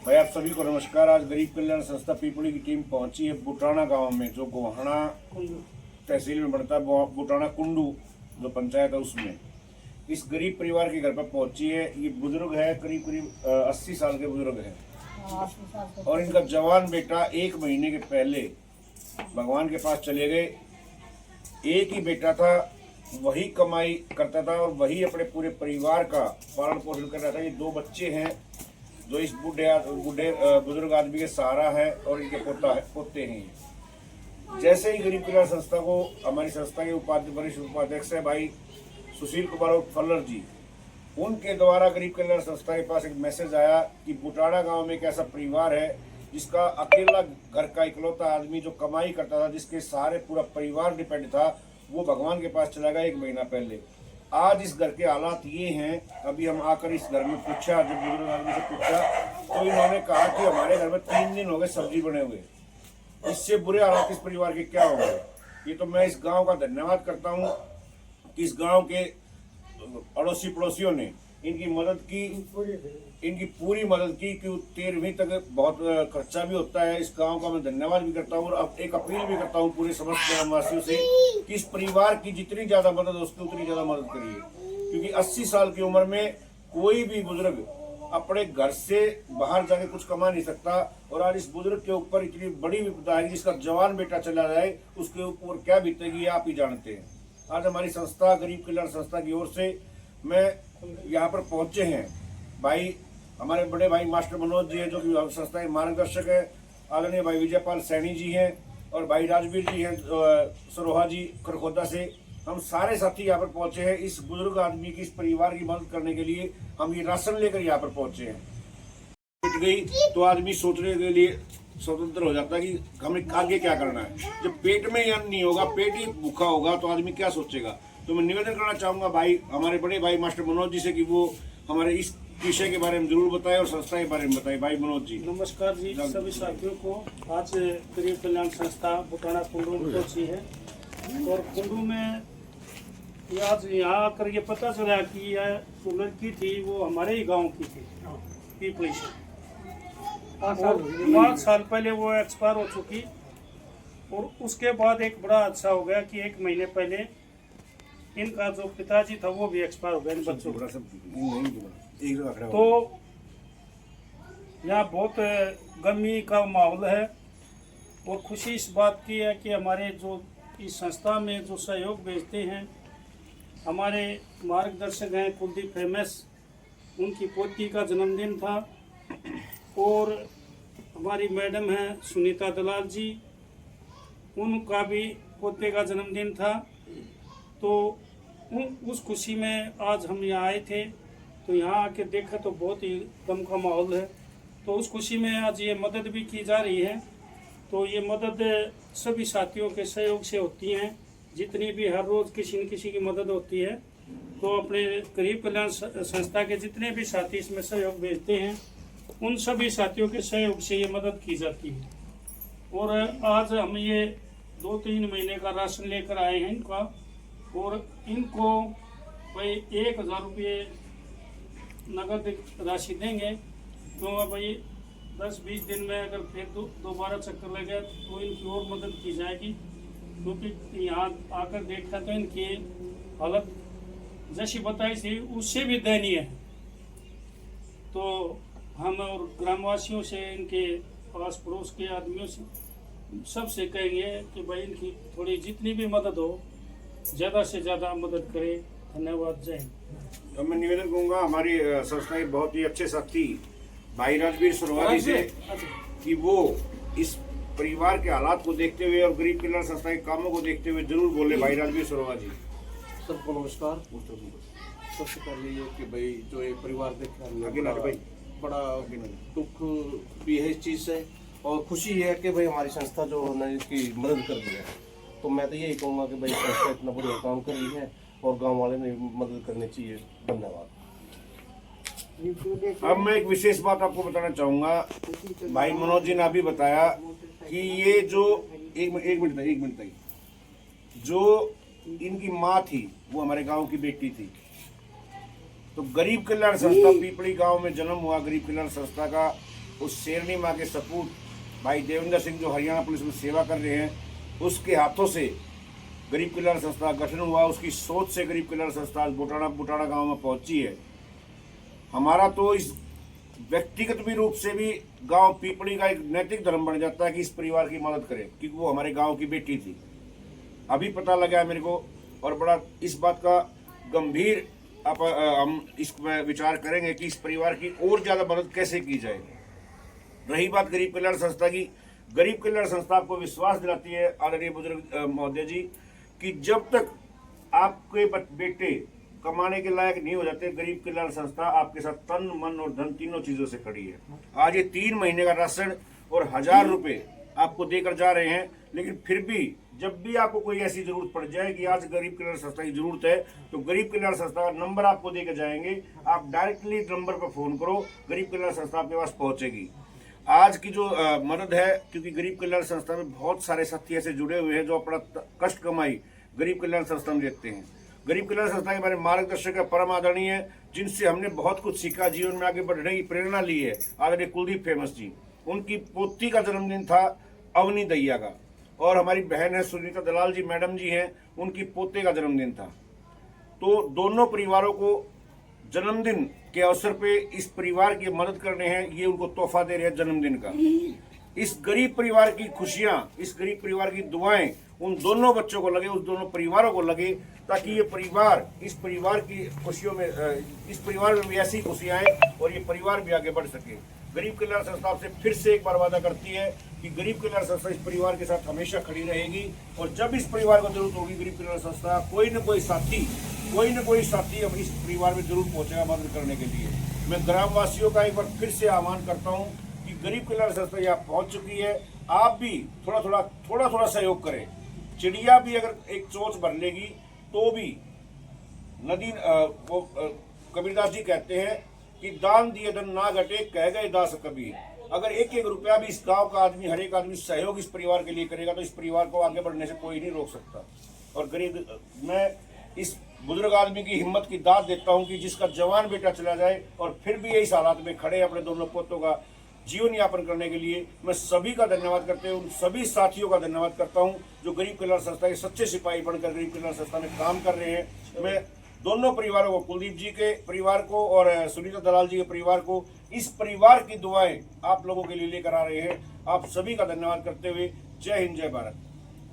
भाई आप सभी को नमस्कार। आज गरीब कल्याण संस्था पीपली की टीम पहुंची है बुटाना गांव में, जो गोहाना तहसील में पड़ता है। बुटाना कुंडू जो पंचायत है उसमें इस गरीब परिवार के घर पर पहुंची है। ये बुजुर्ग है, करीब करीब 80 साल के बुजुर्ग है और इनका जवान बेटा 1 महीने के पहले भगवान के पास चले गए। एक ही बेटा था, वही कमाई करता था और वही अपने पूरे परिवार का पालन पोषण कर रहा था। ये 2 बच्चे हैं जो इस बूढ़े बुजुर्ग आदमी के सहारा है और इनके पोते हैं। जैसे ही गरीब कल्याण संस्था को, हमारी संस्था के वरिष्ठ उपाध्यक्ष है भाई सुशील कुमार फल्लर जी, उनके द्वारा गरीब कल्याण संस्था के पास एक मैसेज आया कि बुटाना गांव में एक ऐसा परिवार है जिसका अकेला घर का इकलौता आदमी जो कमाई करता था, जिसके सहारे पूरा परिवार डिपेंड था, वो भगवान के पास चला गया 1 महीना पहले। आज इस घर के हालात ये हैं। अभी हम आकर इस घर में पूछा, जब बुजुर्ग आदमी से पूछा तो इन्होंने कहा कि हमारे घर में 3 दिन हो गए सब्जी बने हुए। इससे बुरे हालात इस परिवार के क्या हो गए। ये तो मैं इस गांव का धन्यवाद करता हूं कि इस गांव के अड़ोसी पड़ोसियों ने इनकी मदद की, इनकी पूरी मदद की कि 13वीं तक बहुत खर्चा भी होता है। इस गांव का मैं धन्यवाद भी करता हूँ और अब एक अपील भी करता हूँ पूरे समस्त ग्रामवासियों से कि इस परिवार की जितनी ज्यादा मदद हो सके उतनी ज्यादा मदद करिए, क्योंकि 80 साल की उम्र में कोई भी बुजुर्ग अपने घर से बाहर जाके कुछ कमा नहीं सकता। और आज इस बुजुर्ग के ऊपर इतनी बड़ी विपदा है, जिसका जवान बेटा चला जाए, उसके ऊपर क्या बीतेगी आप ही जानते हैं। आज हमारी संस्था गरीब कल्याण संस्था की ओर से मैं यहाँ पर पहुंचे हैं। भाई हमारे बड़े भाई मास्टर मनोज जी हैं जो कि संस्था के मार्गदर्शक है, आदरणीय भाई विजयपाल सैनी जी हैं और भाई राजवीर जी हैं सरोहा जी खरखोदा से। हम सारे साथी यहाँ पर पहुंचे हैं इस बुजुर्ग आदमी की, इस परिवार की मदद करने के लिए। हम ये राशन लेकर यहाँ पर पहुंचे हैं। पिट गई तो आदमी सोचने के लिए स्वतंत्र हो जाता है कि हमें आगे क्या करना है। जब पेट में अन्न नहीं होगा, पेट ही भूखा होगा, तो आदमी क्या सोचेगा। तो मैं निवेदन करना चाहूंगा भाई हमारे बड़े भाई मास्टर मनोज जी से कि वो हमारे इस विषय के बारे में जरूर बताएं और संस्था के बारे में बताएं। भाई मनोज जी। नमस्कार जी सभी साथियों को। आज गरीब कल्याण संस्था बुटाना कुंडू में पहुंची है और कुंडू में आज यहाँ आकर ये पता चला कि यह जो लड़की थी वो हमारे ही गांव की थी, पीपली से। 5 साल पहले वो एक्सपायर हो चुकी और उसके बाद एक बड़ा अच्छा हो गया कि 1 महीने पहले इनका जो पिताजी था वो भी एक्सपायर हो गया इन बच्चों का। तो यहाँ बहुत गमी का माहौल है और खुशी इस बात की है कि हमारे जो इस संस्था में जो सहयोग भेजते हैं, हमारे मार्गदर्शक हैं कुलदीप फेमस, उनकी पोती का जन्मदिन था और हमारी मैडम हैं सुनीता दलाल जी, उनका भी पोते का जन्मदिन था। तो उस खुशी में आज हम यहाँ आए थे। तो यहाँ आके देखा तो बहुत ही गम का माहौल है। तो उस खुशी में आज ये मदद भी की जा रही है। तो ये मदद सभी साथियों के सहयोग से होती हैं। जितनी भी हर रोज़ किसी न किसी की मदद होती है, तो अपने गरीब कल्याण संस्था के जितने भी साथी इसमें सहयोग भेजते हैं, उन सभी साथियों के सहयोग से ये मदद की जाती है। और आज हम ये 2-3 महीने का राशन लेकर आए हैं इनका, और इनको भाई 1000 रुपये नगद राशि देंगे। तो भाई 10-20 दिन में अगर फिर दोबारा चक्कर लगे तो इनकी और मदद की जाएगी, क्योंकि यहाँ आकर देखा तो इनकी हालत जैसी बताई थी उससे भी दयनीय है। तो हम और ग्रामवासियों से, इनके पास पड़ोस के आदमियों से, सबसे कहेंगे कि भाई इनकी थोड़ी जितनी भी मदद हो ज़्यादा से ज़्यादा मदद करें। धन्यवाद। जय हिंद। तो मैं निवेदन करूंगा हमारी संस्था के बहुत ही अच्छे साथी भाई राजवीर सरोहा से कि वो इस परिवार के हालात को देखते हुए और गरीब कल्याण संस्था के कामों को देखते हुए जरूर बोले। भाई राजवीर सरोहा जी। सबको नमस्कार। सबसे पहले ये कि भाई जो एक परिवार देख रहा है, बड़ा दुख भी है इस चीज़ से और खुशी है कि भाई हमारी संस्था जो है इसकी मदद कर दी है। तो मैं तो यही कहूँगा कि भाई संस्था इतना बढ़िया काम कर रही है और गांव वाले ने मदद करनी चाहिए। धन्यवाद। अब मैं एक विशेष बात आपको बताना चाहूँगा। भाई मनोज जी ने अभी बताया कि ये जो एक मिनट तक जो इनकी माँ थी वो हमारे गांव की बेटी थी। तो गरीब कल्याण संस्था पीपली गांव में जन्म हुआ गरीब कल्याण संस्था का, उस शेरनी माँ के सपूत भाई देवेंद्र सिंह जो हरियाणा पुलिस में सेवा कर रहे हैं, उसके हाथों से गरीब कल्याण संस्था गठन हुआ। उसकी सोच से गरीब कल्याण संस्था बुटाना गांव में पहुंची है। हमारा तो इस व्यक्तिगत भी रूप से भी गांव पीपली का एक नैतिक धर्म बन जाता है कि इस परिवार की मदद करें, क्योंकि वो हमारे गांव की बेटी थी। अभी पता लगा है मेरे को, और बड़ा इस बात का गंभीर हम इस विचार करेंगे कि इस परिवार की और ज्यादा मदद कैसे की जाए। रही बात गरीब कल्याण संस्था की, गरीब कल्याण संस्था आपको विश्वास दिलाती है आदरणीय बुजुर्ग महोदय जी कि जब तक आपके बेटे कमाने के लायक नहीं हो जाते, गरीब कल्याण संस्था आपके साथ तन मन और धन तीनों चीजों से खड़ी है। आज ये 3 महीने का राशन और 1000 रुपए आपको देकर जा रहे हैं, लेकिन फिर भी जब भी आपको कोई ऐसी जरूरत पड़ जाए कि आज गरीब कल्याण संस्था की जरूरत है, तो गरीब कल्याण संस्था का नंबर आपको देकर जाएंगे। आप डायरेक्टली नंबर पर फोन करो, गरीब कल्याण संस्था आपके पास पहुंचेगी। आज की जो मदद है, क्योंकि गरीब कल्याण संस्था में बहुत सारे साथी ऐसे जुड़े हुए हैं जो अपना कष्ट कमाई गरीब कल्याण संस्था में देते हैं। गरीब कल्याण संस्था के हमारे मार्गदर्शक परम आदरणीय है, जिनसे हमने बहुत कुछ सीखा, जीवन में आगे बढ़ने की प्रेरणा ली है, आदरणीय कुलदीप फेमस जी। उनकी पोती का जन्मदिन था अवनी दैया का, और हमारी बहन है सुनीता दलाल जी मैडम जी हैं, उनकी पोते का जन्मदिन था। तो दोनों परिवारों को जन्मदिन के अवसर पे इस परिवार की मदद करने हैं, ये उनको तोहफा दे रहे हैं जन्मदिन का। इस गरीब परिवार की खुशियां, इस गरीब परिवार की दुआएं उन दोनों बच्चों को लगे, उस दोनों परिवारों को लगे, ताकि ये परिवार, इस परिवार की खुशियों में, इस परिवार में भी ऐसी खुशियां आए और ये परिवार भी आगे बढ़ सके। गरीब कल्याण संस्था से फिर से एक बार वादा करती है कि गरीब कल्याण संस्था इस परिवार के साथ हमेशा खड़ी रहेगी, और जब इस परिवार को जरूरत होगी, गरीब कल्याण संस्था कोई न कोई साथी हम इस परिवार में जरूर पहुंचेगा मदद करने के लिए। मैं ग्रामवासियों का एक बार फिर से आह्वान करता हूं कि गरीब कल्याण संस्था यहाँ पहुंच चुकी है, आप भी थोड़ा थोड़ा सहयोग करें। चिड़िया भी अगर एक चोंच भर लेगी तो भी नदी, कबीरदास जी कहते हैं कि दान दिए धन ना घटे, कह गए दास कबीर। अगर एक एक रुपया भी इस गांव का आदमी, हर एक आदमी सहयोग इस परिवार के लिए करेगा, तो इस परिवार को आगे बढ़ने से कोई नहीं रोक सकता। और गरीब, मैं इस बुजुर्ग आदमी की हिम्मत की दाद देता हूं कि जिसका जवान बेटा चला जाए और फिर भी यही हालात में खड़े अपने दोनों पोतों का जीवन यापन करने के लिए, मैं सभी का धन्यवाद करते हुए उन सभी साथियों का धन्यवाद करता हूं जो गरीब कल्याण संस्था के सच्चे सिपाही बनकर गरीब कल्याण संस्था में काम कर रहे हैं। मैं दोनों परिवारों को, कुलदीप जी के परिवार को और सुनीता दलाल जी के परिवार को, इस परिवार की दुआएं आप लोगों के लिए लेकर आ रहे हैं। आप सभी का धन्यवाद करते हुए जय हिंद, जय भारत।